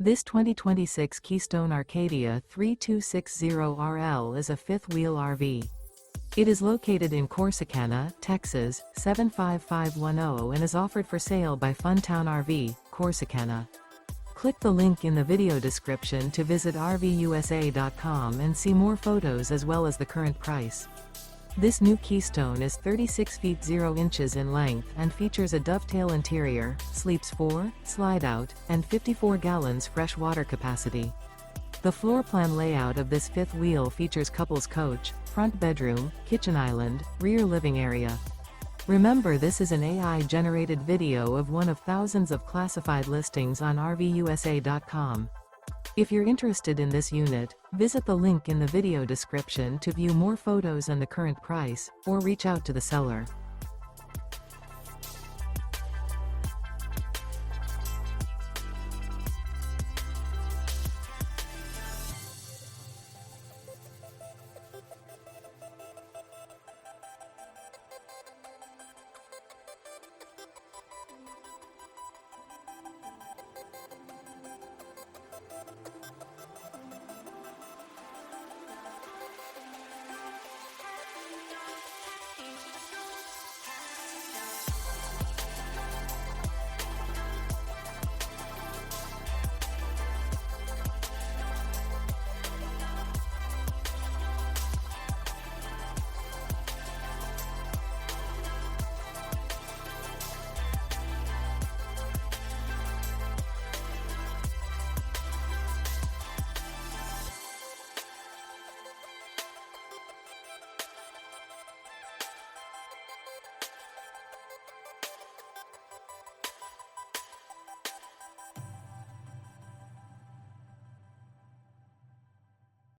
This 2026 Keystone Arcadia 3260RL is a fifth-wheel RV. It is located in Corsicana, Texas, 75510 and is offered for sale by Funtown RV, Corsicana. Click the link in the video description to visit RVUSA.com and see more photos as well as the current price. This new Keystone is 36 feet 0 inches in length and features a dovetail interior, sleeps 4, slide-out, and 54 gallons fresh water capacity. The floor plan layout of this fifth wheel features couples coach, front bedroom, kitchen island, rear living area. Remember, this is an AI-generated video of one of thousands of classified listings on RVUSA.com. If you're interested in this unit, visit the link in the video description to view more photos and the current price, or reach out to the seller.